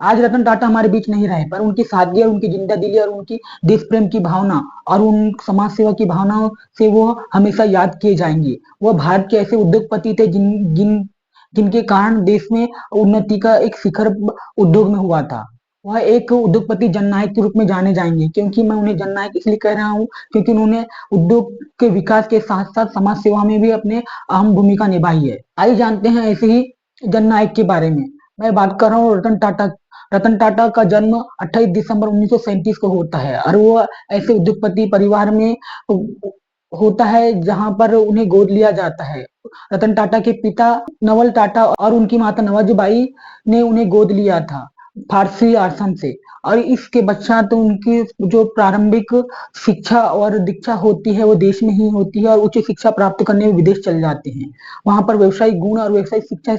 आज रतन टाटा हमारे बीच नहीं रहे, पर उनकी सादगी और उनकी जिंदा दिली और उनकी देश प्रेम की भावना और उन समाज सेवा की भावनाओं से वो हमेशा याद किए जाएंगे। वह भारत के ऐसे उद्योगपति थे जिनके कारण देश में उन्नति का एक शिखर उद्योग में हुआ था। वह एक उद्योगपति जननायक के रूप में जाने जाएंगे। क्योंकि मैं उन्हें जननायक इसलिए कह रहा हूँ, क्योंकि उन्होंने उद्योग के विकास के साथ साथ समाज सेवा में भी अपने अहम भूमिका निभाई है। आइए जानते हैं ऐसे ही जननायक के बारे में। मैं बात कर रहा हूँ रतन टाटा। रतन टाटा का जन्म 28 दिसंबर 1937 को होता है और वो ऐसे उद्योगपति परिवार में होता है जहां पर उन्हें गोद लिया जाता है। रतन टाटा के पिता नवल टाटा और उनकी माता नवाजबाई ने उन्हें गोद लिया था फारसी आश्रम से। और इसके पश्चात तो उनकी जो प्रारंभिक शिक्षा और दीक्षा होती है वो देश में ही होती है और उच्च शिक्षा प्राप्त करने विदेश चले जाते हैं। वहां पर व्यवसायिक गुण और व्यवसायिक शिक्षा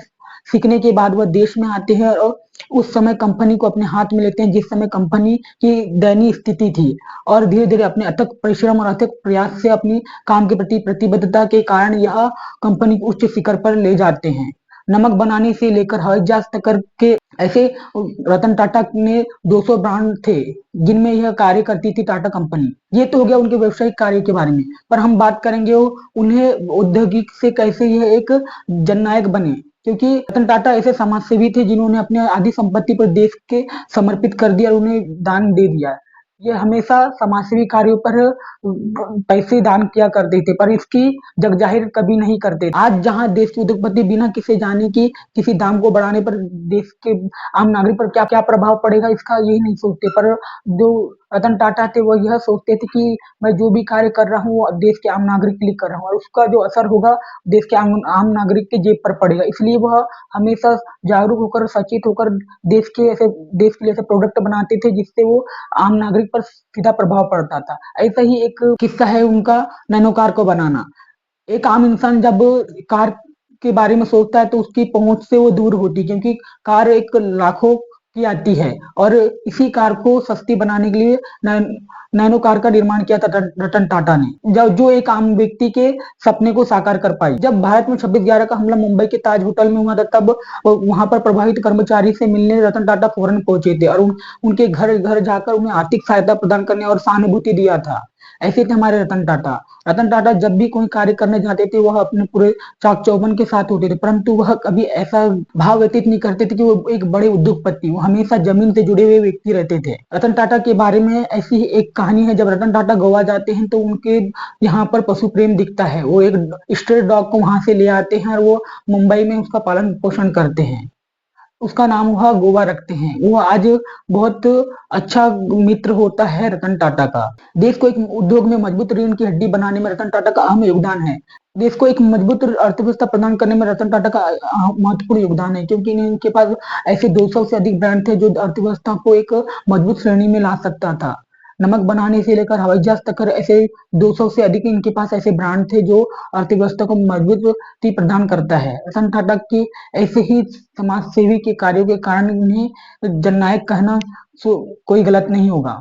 सीखने के बाद वह देश में आते हैं और उस समय कंपनी को अपने हाथ में लेते हैं, जिस समय कंपनी की दयनीय स्थिति थी। और धीरे धीरे अपने अथक परिश्रम और अथक प्रयास से अपनी काम के प्रति प्रतिबद्धता के कारण यह कंपनी को उच्च शिखर पर ले जाते हैं। नमक बनाने से लेकर हवाई जहाज तक के ऐसे रतन टाटा ने 200 ब्रांड थे जिनमें यह कार्य करती थी टाटा कंपनी। ये तो हो गया उनके व्यवसायिक कार्य के बारे में। पर हम बात करेंगे उन्हें औद्योगिक से कैसे यह एक जननायक बने। क्योंकि रतन टाटा ऐसे समाजसेवी थे जिन्होंने अपने आधी संपत्ति पर देश के समर्पित कर दिया और उन्हें दान दे दिया। ये हमेशा समाजसेवी कार्यों पर पैसे दान किया करते थे, पर इसकी जगजाहिर कभी नहीं करते। आज जहां देश के उद्योगपति बिना किसी जाने की किसी दाम को बढ़ाने पर देश के आम नागरिक पर क्या क्या प्रभाव पड़ेगा इसका यही नहीं सोचते, पर जो रतन टाटा थे वो यह सोचते थे कि मैं जो भी कार्य कर रहा हूँ देश के आम नागरिक के लिए कर रहा हूँ और उसका जो असर होगा देश के आम नागरिक के जेब पर पड़ेगा। इसलिए वह हमेशा जागरूक होकर सचेत होकर देश के लिए ऐसे प्रोडक्ट बनाते थे जिससे वो आम नागरिक पर सीधा प्रभाव पड़ता था। ऐसा ही एक किस्सा है उनका नैनो कार को बनाना। एक आम इंसान जब कार के बारे में सोचता है तो उसकी पहुंच से वो दूर होती है, क्योंकि कार एक लाखों की आती है और इसी कार को सस्ती बनाने के लिए नैनो कार का निर्माण किया था रतन टाटा ने, जो एक आम व्यक्ति के सपने को साकार कर पाई। जब भारत में 26/11 का हमला मुंबई के ताज होटल में हुआ था तब वहां पर प्रभावित कर्मचारी से मिलने रतन टाटा फौरन पहुंचे थे और उनके घर घर जाकर उन्हें आर्थिक सहायता प्रदान करने और सहानुभूति दिया था। ऐसे थे हमारे रतन टाटा। रतन टाटा जब भी कोई कार्य करने जाते थे वह अपने पूरे चाक चौबंद के साथ होते थे, परंतु वह कभी ऐसा भाव व्यतीत नहीं करते थे कि वो एक बड़े उद्योगपति। वो हमेशा जमीन से जुड़े हुए व्यक्ति रहते थे। रतन टाटा के बारे में ऐसी ही एक कहानी है। जब रतन टाटा गोवा जाते हैं तो उनके यहाँ पर पशु प्रेम दिखता है। वो एक स्ट्रे डॉग को वहां से ले आते हैं और वो मुंबई में उसका पालन पोषण करते हैं। उसका नाम वह गोवा रखते हैं। वो आज बहुत अच्छा मित्र होता है रतन टाटा का। देश को एक उद्योग में मजबूत रीढ़ की हड्डी बनाने में रतन टाटा का अहम योगदान है। देश को एक मजबूत अर्थव्यवस्था प्रदान करने में रतन टाटा का महत्वपूर्ण योगदान है, क्योंकि इनके पास ऐसे 200 से अधिक ब्रांड थे जो अर्थव्यवस्था को एक मजबूत श्रेणी में ला सकता था। नमक बनाने से लेकर हवाई जहाज तक ऐसे 200 से अधिक इनके पास ऐसे ब्रांड थे जो अर्थव्यवस्था को मजबूती प्रदान करता है। रतन टाटा की ऐसे ही समाज सेवी के कार्यों के कारण उन्हें जननायक कहना कोई गलत नहीं होगा।